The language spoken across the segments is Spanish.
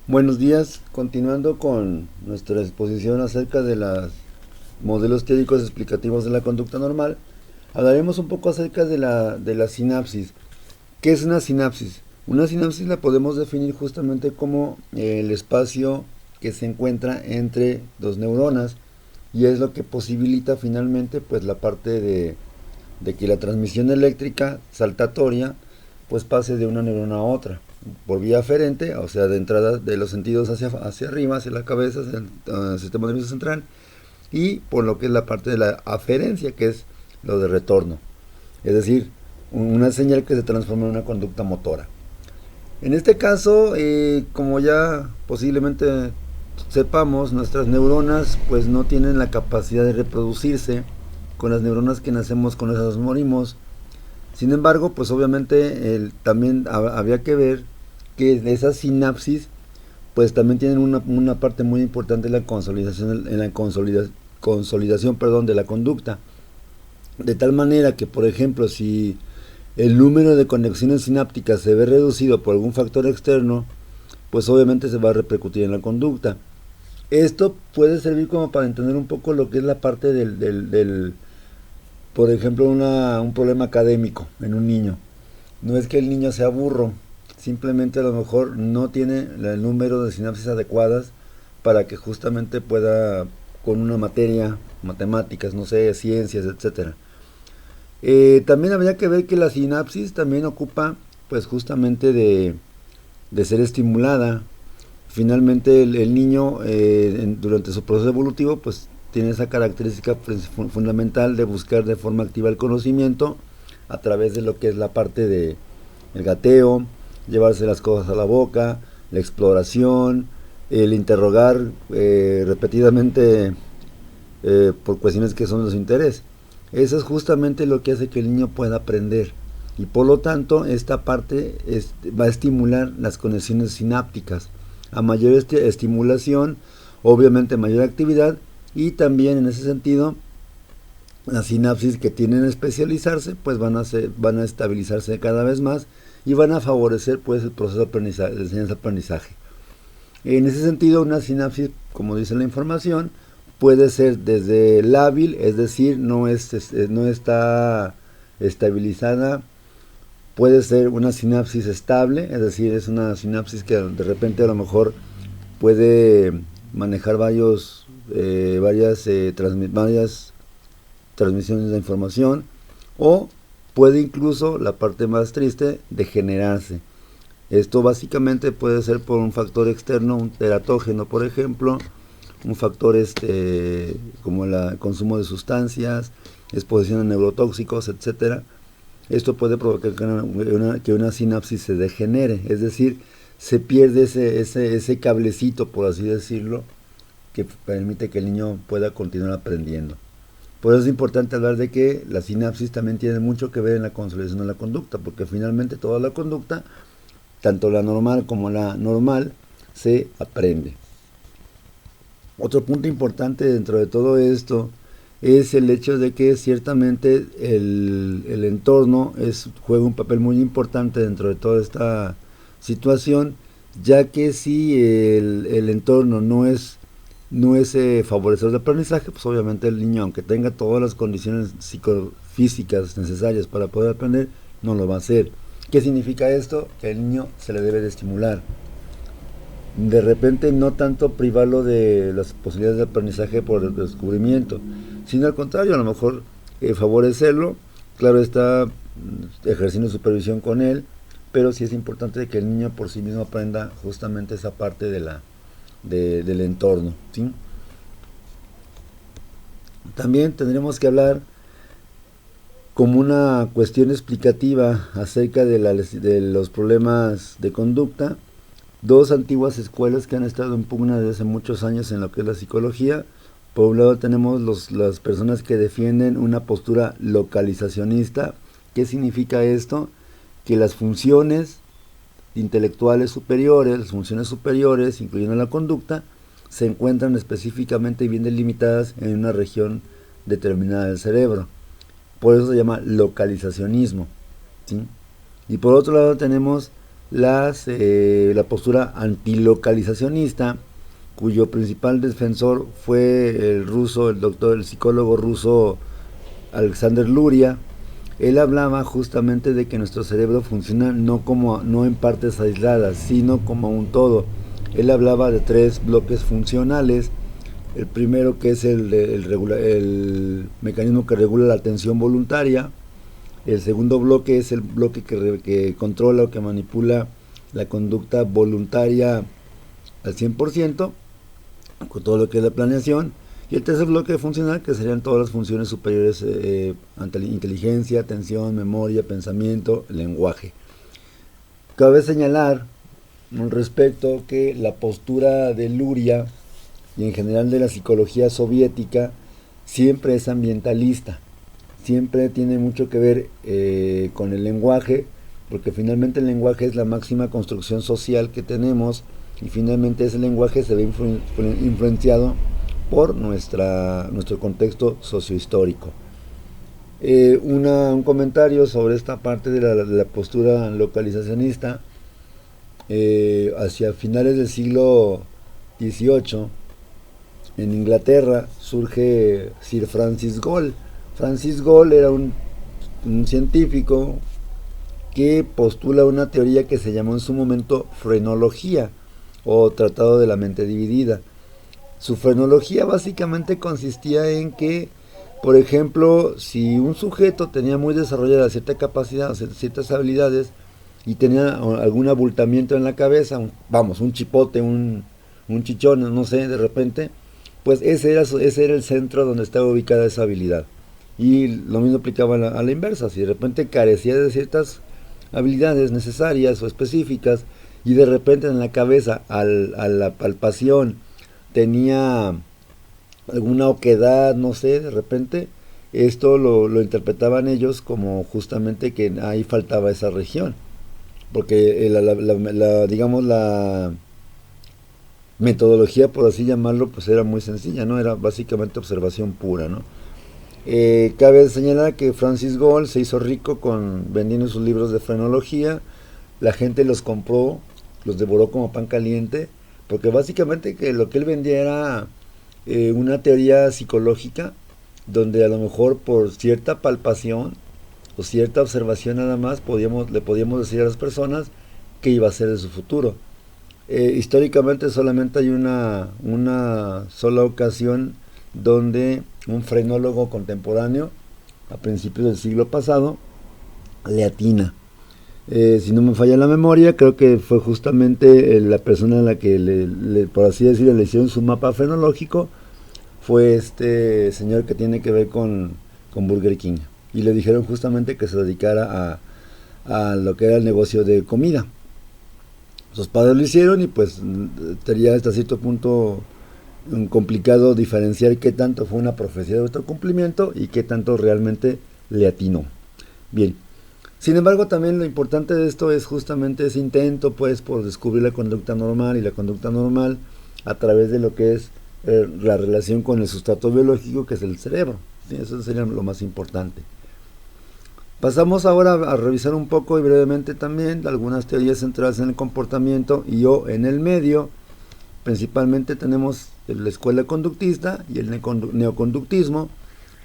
Buenos días, continuando con nuestra exposición acerca de los modelos teóricos explicativos de la conducta normal, hablaremos un poco acerca de la sinapsis. ¿Qué es una sinapsis? Una sinapsis la podemos definir justamente como el espacio que se encuentra entre dos neuronas y es lo que posibilita finalmente pues la parte de que la transmisión eléctrica saltatoria pues pase de una neurona a otra por vía aferente, o sea, de entrada de los sentidos hacia arriba, hacia la cabeza, hacia el sistema nervioso central, y por lo que es la parte de la aferencia, que es lo de retorno. Es decir, una señal que se transforma en una conducta motora. En este caso, como ya posiblemente sepamos, nuestras neuronas pues no tienen la capacidad de reproducirse. Con las neuronas que nacemos, con esas morimos. Sin embargo, pues obviamente también había que ver que esas sinapsis pues también tienen una parte muy importante en la consolidación, perdón, de la conducta. De tal manera que, por ejemplo, si el número de conexiones sinápticas se ve reducido por algún factor externo, pues obviamente se va a repercutir en la conducta. Esto puede servir como para entender un poco lo que es la parte del por ejemplo, un problema académico en un niño. No es que el niño sea burro, simplemente a lo mejor no tiene el número de sinapsis adecuadas para que justamente pueda con una materia, matemáticas, no sé, ciencias, etcétera. También habría que ver que la sinapsis también ocupa pues justamente de ser estimulada. Finalmente el niño durante su proceso evolutivo pues tiene esa característica fundamental de buscar de forma activa el conocimiento a través de lo que es la parte de el gateo, llevarse las cosas a la boca, la exploración, el interrogar repetidamente por cuestiones que son de su interés. Eso es justamente lo que hace que el niño pueda aprender y por lo tanto esta parte va a estimular las conexiones sinápticas. A mayor estimulación, obviamente mayor actividad y también en ese sentido las sinapsis que tienen a especializarse pues van a estabilizarse cada vez más y van a favorecer pues el proceso de aprendizaje, de enseñanza-aprendizaje. En ese sentido, una sinapsis, como dice la información, puede ser desde lábil, es decir, no está estabilizada. Puede ser una sinapsis estable, es decir, es una sinapsis que de repente a lo mejor puede manejar varias transmisiones de información, o puede incluso, la parte más triste, degenerarse. Esto básicamente puede ser por un factor externo, un teratógeno, por ejemplo, un factor como el consumo de sustancias, exposición a neurotóxicos, etcétera. Esto puede provocar que una sinapsis se degenere, es decir, se pierde ese cablecito, por así decirlo, que permite que el niño pueda continuar aprendiendo. Por eso es importante hablar de que la sinapsis también tiene mucho que ver en la consolidación de la conducta, porque finalmente toda la conducta, tanto la normal como la normal, se aprende. Otro punto importante dentro de todo esto es el hecho de que ciertamente el entorno juega un papel muy importante dentro de toda esta situación, ya que si el entorno no es favorecedor de aprendizaje, pues obviamente el niño, aunque tenga todas las condiciones psicofísicas necesarias para poder aprender, no lo va a hacer. ¿Qué significa esto? Que al niño se le debe de estimular. De repente no tanto privarlo de las posibilidades de aprendizaje por el descubrimiento, sino al contrario, a lo mejor favorecerlo. Claro, está ejerciendo supervisión con él, pero sí es importante que el niño por sí mismo aprenda justamente esa parte del entorno, ¿sí? También tendremos que hablar como una cuestión explicativa acerca de los problemas de conducta. Dos antiguas escuelas que han estado en pugna desde hace muchos años en lo que es la psicología. Por un lado tenemos las personas que defienden una postura localizacionista. ¿Qué significa esto? Que las funciones intelectuales superiores, las funciones superiores, incluyendo la conducta, se encuentran específicamente bien delimitadas en una región determinada del cerebro. Por eso se llama localizacionismo, ¿sí? Y por otro lado tenemos la postura antilocalizacionista, cuyo principal defensor fue el psicólogo ruso Alexander Luria. Él hablaba justamente de que nuestro cerebro funciona no en partes aisladas, sino como un todo. Él hablaba de 3 bloques funcionales. El primero, que es el mecanismo que regula la atención voluntaria. El segundo bloque es el bloque que controla o que manipula la conducta voluntaria al 100%, con todo lo que es la planeación. Y el tercer bloque funcional, que serían todas las funciones superiores, inteligencia, atención, memoria, pensamiento, lenguaje. Cabe señalar al respecto que la postura de Luria y en general de la psicología soviética siempre es ambientalista, siempre tiene mucho que ver con el lenguaje, porque finalmente el lenguaje es la máxima construcción social que tenemos y finalmente ese lenguaje se ve influenciado por nuestro contexto sociohistórico. Un comentario sobre esta parte de la postura localizacionista. Hacia finales del siglo XVIII, en Inglaterra, surge Sir Francis Gall. Francis Gall era un científico que postula una teoría que se llamó en su momento frenología o tratado de la mente dividida. Su frenología básicamente consistía en que, por ejemplo, si un sujeto tenía muy desarrollada cierta capacidad, ciertas habilidades y tenía algún abultamiento en la cabeza, un chipote, un chichón, no sé, de repente, pues ese era el centro donde estaba ubicada esa habilidad. Y lo mismo aplicaba a la inversa. Si de repente carecía de ciertas habilidades necesarias o específicas y de repente en la cabeza, a la palpación, tenía alguna oquedad, no sé, de repente, esto lo interpretaban ellos como justamente que ahí faltaba esa región. Porque digamos, la metodología, por así llamarlo, pues era muy sencilla, ¿no? Era básicamente observación pura, ¿no? Cabe señalar que Francis Gall se hizo rico vendiendo sus libros de frenología. La gente los compró, los devoró como pan caliente, porque básicamente que lo que él vendía era una teoría psicológica donde a lo mejor por cierta palpación o cierta observación nada más le podíamos decir a las personas qué iba a ser de su futuro. Históricamente solamente hay una sola ocasión donde un frenólogo contemporáneo a principios del siglo pasado le atina. Si no me falla la memoria, creo que fue justamente la persona a la que por así decirlo, le hicieron su mapa frenológico, fue este señor que tiene que ver con Burger King, y le dijeron justamente que se dedicara a lo que era el negocio de comida. Sus padres lo hicieron y pues sería hasta cierto punto complicado diferenciar qué tanto fue una profecía de autocumplimiento y qué tanto realmente le atinó. Bien, sin embargo, también lo importante de esto es justamente ese intento pues por descubrir la conducta normal, y la conducta normal a través de lo que es la relación con el sustrato biológico, que es el cerebro. ¿Sí? Eso sería lo más importante. Pasamos ahora a revisar un poco y brevemente también algunas teorías centradas en el comportamiento y o en el medio. Principalmente tenemos la escuela conductista y el neoconductismo.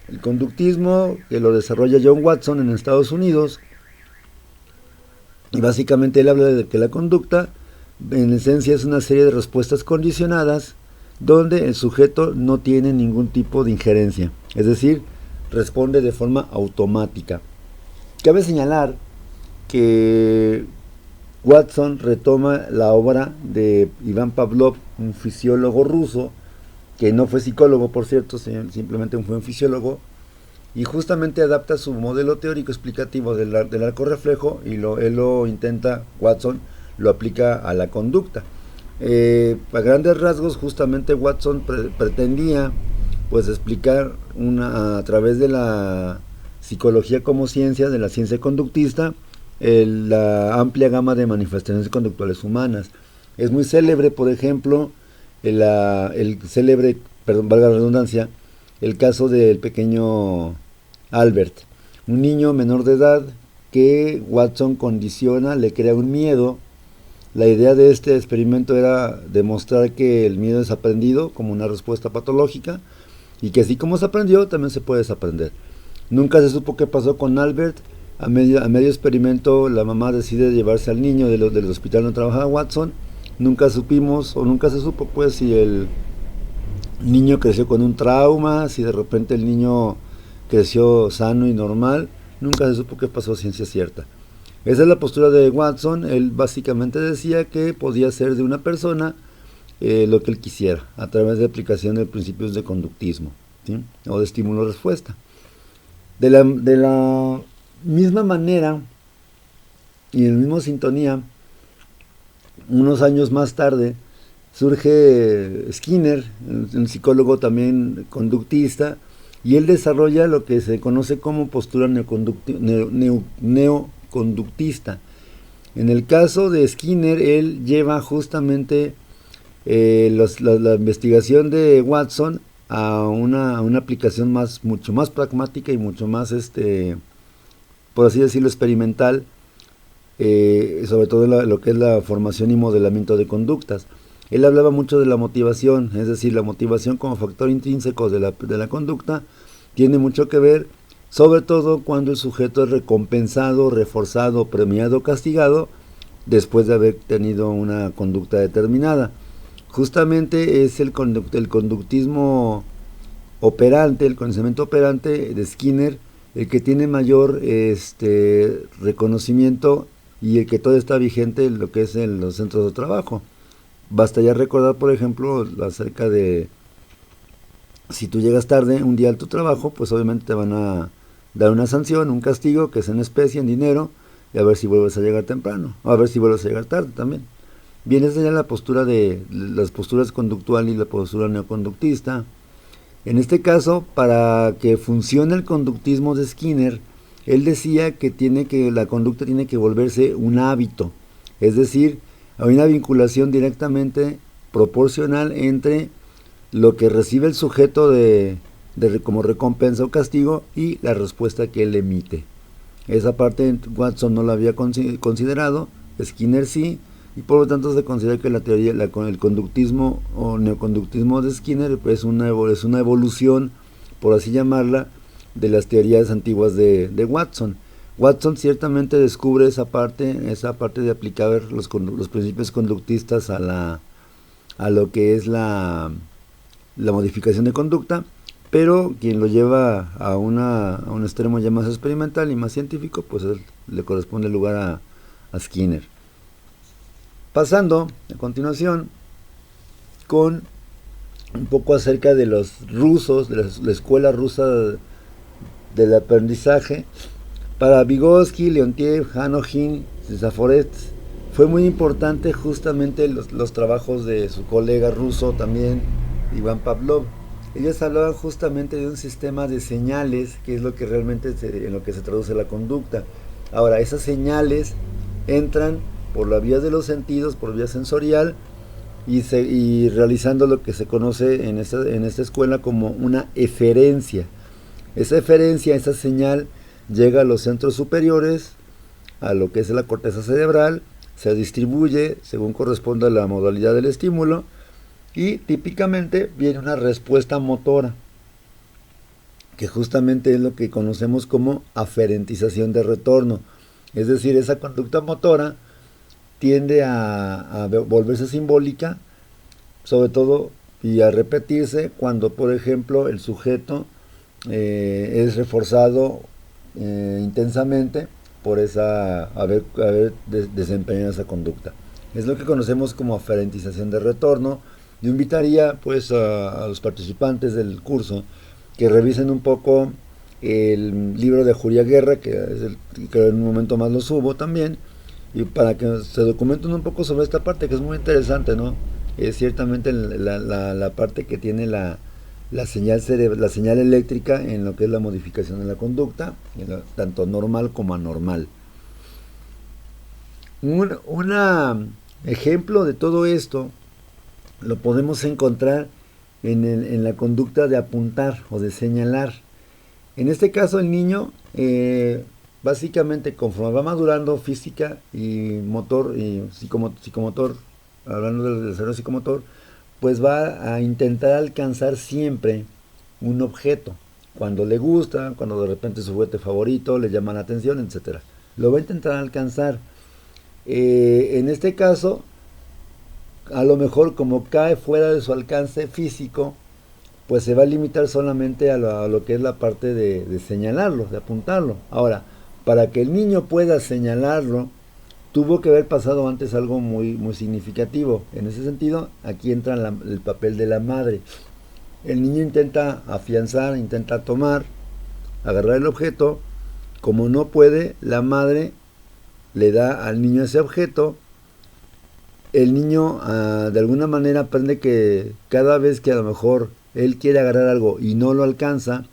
El conductismo, que lo desarrolla John Watson en Estados Unidos, y básicamente él habla de que la conducta en esencia es una serie de respuestas condicionadas donde el sujeto no tiene ningún tipo de injerencia, es decir, responde de forma automática. Cabe señalar que Watson retoma la obra de Iván Pavlov, un fisiólogo ruso, que no fue psicólogo, por cierto, simplemente fue un fisiólogo, y justamente adapta su modelo teórico explicativo del arco reflejo y él lo intenta, Watson lo aplica a la conducta. A grandes rasgos, justamente Watson pretendía pues explicar a través de la psicología como ciencia, de la ciencia conductista, la amplia gama de manifestaciones conductuales humanas. Es muy célebre, por ejemplo, valga la redundancia, el caso del pequeño Albert, un niño menor de edad que Watson condiciona, le crea un miedo La idea de este experimento era demostrar que el miedo es aprendido como una respuesta patológica y que así como se aprendió, también se puede desaprender. Nunca se supo qué pasó con Albert. A medio experimento, la mamá decide llevarse al niño del hospital donde trabajaba Watson. Nunca supimos, o nunca se supo, pues, si el niño creció con un trauma, si de repente el niño creció sano y normal. Nunca se supo qué pasó, ciencia cierta. Esa es la postura de Watson. Él básicamente decía que podía ser de una persona lo que él quisiera, a través de aplicación de principios de conductismo, ¿sí? O de estímulo-respuesta. De la misma manera y en la misma sintonía, unos años más tarde, surge Skinner, un psicólogo también conductista, y él desarrolla lo que se conoce como postura neoconductista. En el caso de Skinner, él lleva justamente la investigación de Watson a una aplicación mucho más pragmática y mucho más, por así decirlo, experimental, sobre todo lo que es la formación y modelamiento de conductas. Él hablaba mucho de la motivación, es decir, la motivación como factor intrínseco de la conducta tiene mucho que ver, sobre todo cuando el sujeto es recompensado, reforzado, premiado, castigado, después de haber tenido una conducta determinada. Justamente es el conductismo operante, el conocimiento operante de Skinner, el que tiene mayor reconocimiento y el que todavía está vigente en lo que es en los centros de trabajo. Basta ya recordar, por ejemplo, acerca de si tú llegas tarde un día a tu trabajo, pues obviamente te van a dar una sanción, un castigo, que es en especie, en dinero, y a ver si vuelves a llegar temprano, o a ver si vuelves a llegar tarde también. Bien, esa sería la postura de las posturas conductual y la postura neoconductista. En este caso, para que funcione el conductismo de Skinner, él decía que la conducta tiene que volverse un hábito, es decir, hay una vinculación directamente proporcional entre lo que recibe el sujeto como recompensa o castigo y la respuesta que él emite. Esa parte Watson no la había considerado, Skinner sí, y por lo tanto se considera que la teoría, el conductismo o neoconductismo de Skinner es una evolución, por así llamarla, de las teorías antiguas de Watson. Watson ciertamente descubre esa parte de aplicar los principios conductistas a lo que es la modificación de conducta, pero quien lo lleva a un extremo ya más experimental y más científico, pues le corresponde el lugar a Skinner. Pasando a continuación con un poco acerca de los rusos, de la escuela rusa del aprendizaje. Para Vygotsky, Leontiev, Hanojin, Saforet, fue muy importante justamente los trabajos de su colega ruso también, Iván Pavlov. Ellos hablaban justamente de un sistema de señales, que es lo que realmente en lo que se traduce la conducta. Ahora, esas señales entran por la vía de los sentidos, por vía sensorial, y realizando lo que se conoce en esta escuela como una eferencia. Esa eferencia, esa señal, llega a los centros superiores, a lo que es la corteza cerebral, se distribuye según corresponde a la modalidad del estímulo, y típicamente viene una respuesta motora, que justamente es lo que conocemos como aferentización de retorno. Es decir, esa conducta motora tiende a volverse simbólica, sobre todo, y a repetirse cuando, por ejemplo, el sujeto es reforzado intensamente por haber desempeñado esa conducta. Es lo que conocemos como aferentización de retorno. Yo invitaría pues a los participantes del curso que revisen un poco el libro de Julia Guerra, que en un momento más lo subo también, y para que se documenten un poco sobre esta parte, que es muy interesante, ¿no? Es ciertamente la parte que tiene la señal eléctrica en lo que es la modificación de la conducta, tanto normal como anormal. Un ejemplo de todo esto lo podemos encontrar en la conducta de apuntar o de señalar. En este caso el niño básicamente conforme va madurando física y motor y psicomotor, hablando del desarrollo psicomotor, pues va a intentar alcanzar siempre un objeto. Cuando le gusta, cuando de repente es su juguete favorito, le llama la atención, etcétera. Lo va a intentar alcanzar. En este caso, a lo mejor como cae fuera de su alcance físico, pues se va a limitar solamente a lo que es la parte de señalarlo, de apuntarlo. Ahora, para que el niño pueda señalarlo, tuvo que haber pasado antes algo muy significativo. En ese sentido, aquí entra el papel de la madre. El niño intenta afianzar, intenta tomar, agarrar el objeto. Como no puede, la madre le da al niño ese objeto. El niño de alguna manera aprende que cada vez que a lo mejor él quiere agarrar algo y no lo alcanza,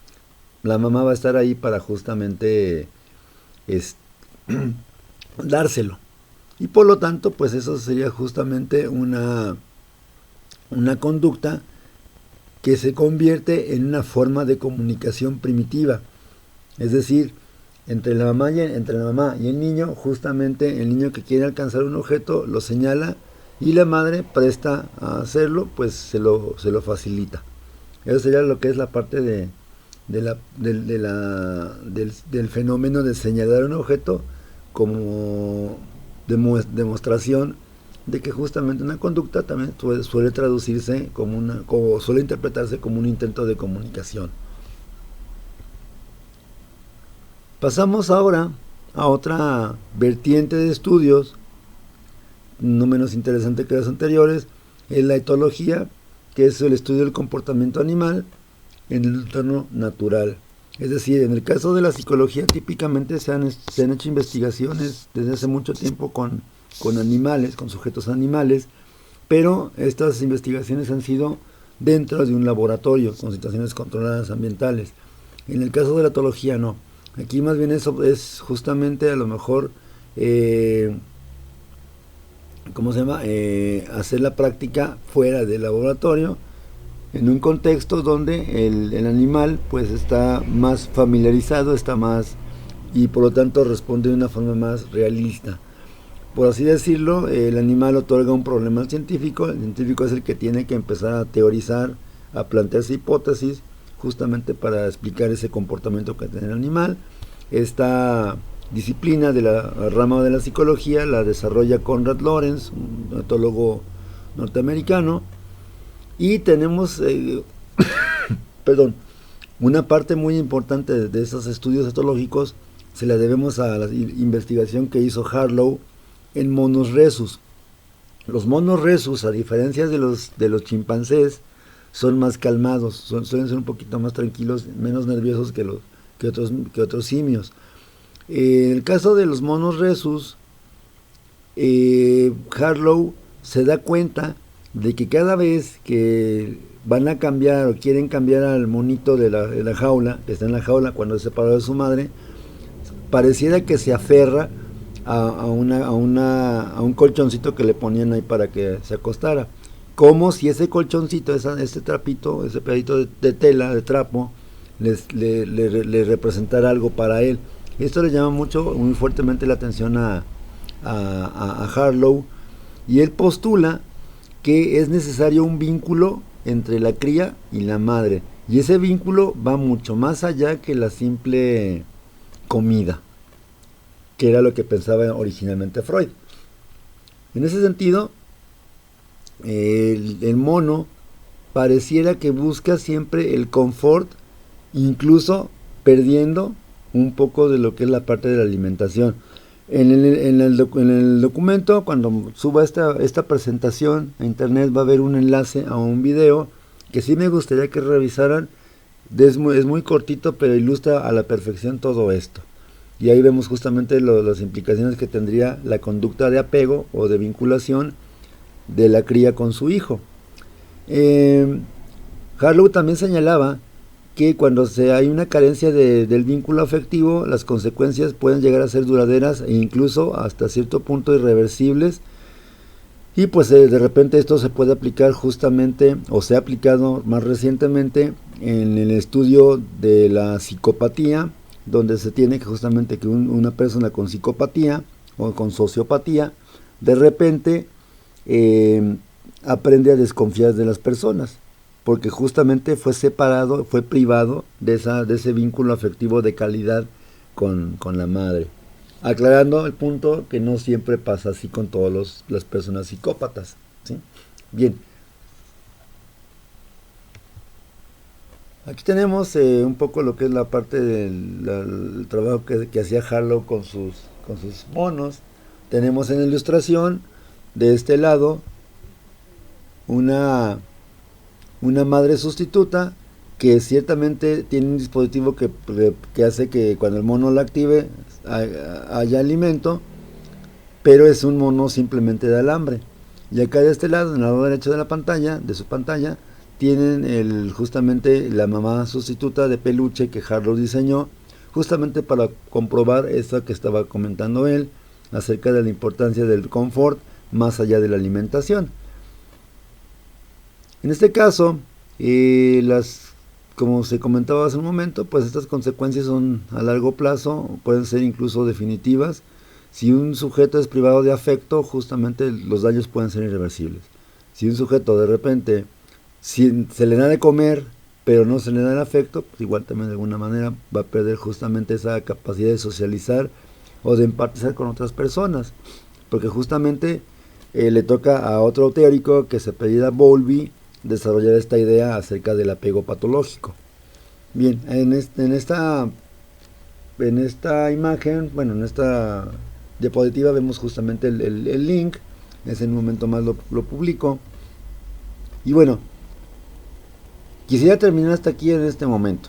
la mamá va a estar ahí para justamente dárselo. Y por lo tanto, pues eso sería justamente una conducta que se convierte en una forma de comunicación primitiva. Es decir, entre la mamá y el niño, justamente el niño que quiere alcanzar un objeto lo señala y la madre presta a hacerlo, pues se lo facilita. Eso sería lo que es la parte del fenómeno de señalar un objeto como demostración de que justamente una conducta también suele traducirse como suele interpretarse como un intento de comunicación. Pasamos ahora a otra vertiente de estudios, no menos interesante que las anteriores, es la etología, que es el estudio del comportamiento animal en el entorno natural. Es decir, en el caso de la psicología típicamente se han hecho investigaciones desde hace mucho tiempo con animales, con sujetos animales, pero estas investigaciones han sido dentro de un laboratorio, con situaciones controladas ambientales. En el caso de la etología no. Aquí más bien eso es justamente a lo mejor, hacer la práctica fuera del laboratorio, en un contexto donde el animal pues está más familiarizado, y por lo tanto responde de una forma más realista. Por así decirlo, el animal otorga un problema al científico, el científico es el que tiene que empezar a teorizar, a plantearse hipótesis, justamente para explicar ese comportamiento que tiene el animal. Esta disciplina de la rama de la psicología la desarrolla Konrad Lorenz, un etólogo norteamericano, y tenemos una parte muy importante de esos estudios etológicos se la debemos a la investigación que hizo Harlow en monos rhesus. Los monos rhesus, a diferencia de los chimpancés, son más calmados, suelen ser un poquito más tranquilos, menos nerviosos que otros simios. En el caso de los monos rhesus, Harlow se da cuenta de que cada vez que van a cambiar o quieren cambiar al monito de la jaula, que está en la jaula cuando es separado de su madre, pareciera que se aferra a un colchoncito que le ponían ahí para que se acostara, como si ese colchoncito, ese trapito, ese pedacito de tela, de trapo, le representara algo para él. Esto le llama muy fuertemente la atención a Harlow, y él postula que es necesario un vínculo entre la cría y la madre, y ese vínculo va mucho más allá que la simple comida, que era lo que pensaba originalmente Freud. En ese sentido, el mono pareciera que busca siempre el confort, incluso perdiendo un poco de lo que es la parte de la alimentación. En el documento, cuando suba esta presentación a internet, va a haber un enlace a un video que sí me gustaría que revisaran. Es muy cortito, pero ilustra a la perfección todo esto. Y ahí vemos justamente las implicaciones que tendría la conducta de apego o de vinculación de la cría con su hijo. Harlow también señalaba que cuando hay una carencia del vínculo afectivo, las consecuencias pueden llegar a ser duraderas e incluso hasta cierto punto irreversibles, y pues de repente esto se puede aplicar justamente, o se ha aplicado más recientemente en el estudio de la psicopatía donde se tiene que justamente que una persona con psicopatía o con sociopatía de repente aprende a desconfiar de las personas, porque justamente fue separado, fue privado de ese vínculo afectivo de calidad con la madre. Aclarando el punto que no siempre pasa así con todas las personas psicópatas, ¿sí? Bien, aquí tenemos un poco lo que es la parte del trabajo que hacía Harlow con sus monos. Tenemos en la ilustración de este lado una madre sustituta que ciertamente tiene un dispositivo que hace que cuando el mono la active haya alimento, pero es un mono simplemente de alambre. Y acá de este lado, en el lado derecho de la pantalla, de su pantalla, tienen justamente la mamá sustituta de peluche que Harlow diseñó, justamente para comprobar esto que estaba comentando él, acerca de la importancia del confort más allá de la alimentación. En este caso, como se comentaba hace un momento, pues estas consecuencias son a largo plazo, pueden ser incluso definitivas. Si un sujeto es privado de afecto, justamente los daños pueden ser irreversibles. Si un sujeto de repente se le da de comer, pero no se le da el afecto, pues igual también de alguna manera va a perder justamente esa capacidad de socializar o de empatizar con otras personas, porque justamente le toca a otro teórico que se apellida Bowlby desarrollar esta idea acerca del apego patológico. Bien, en esta imagen, bueno, en esta diapositiva vemos justamente el link, es en un momento más lo publico. Y bueno, quisiera terminar hasta aquí en este momento,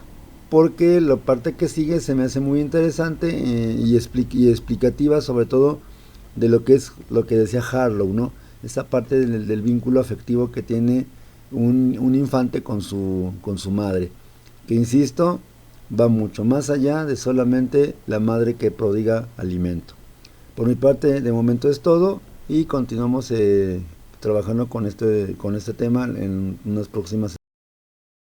porque la parte que sigue se me hace muy interesante y explicativa, sobre todo de lo que es lo que decía Harlow, ¿no? Esa parte del vínculo afectivo que tiene un infante con su madre, que insisto, va mucho más allá de solamente la madre que prodiga alimento. Por mi parte, de momento es todo y continuamos trabajando con este tema en unas próximas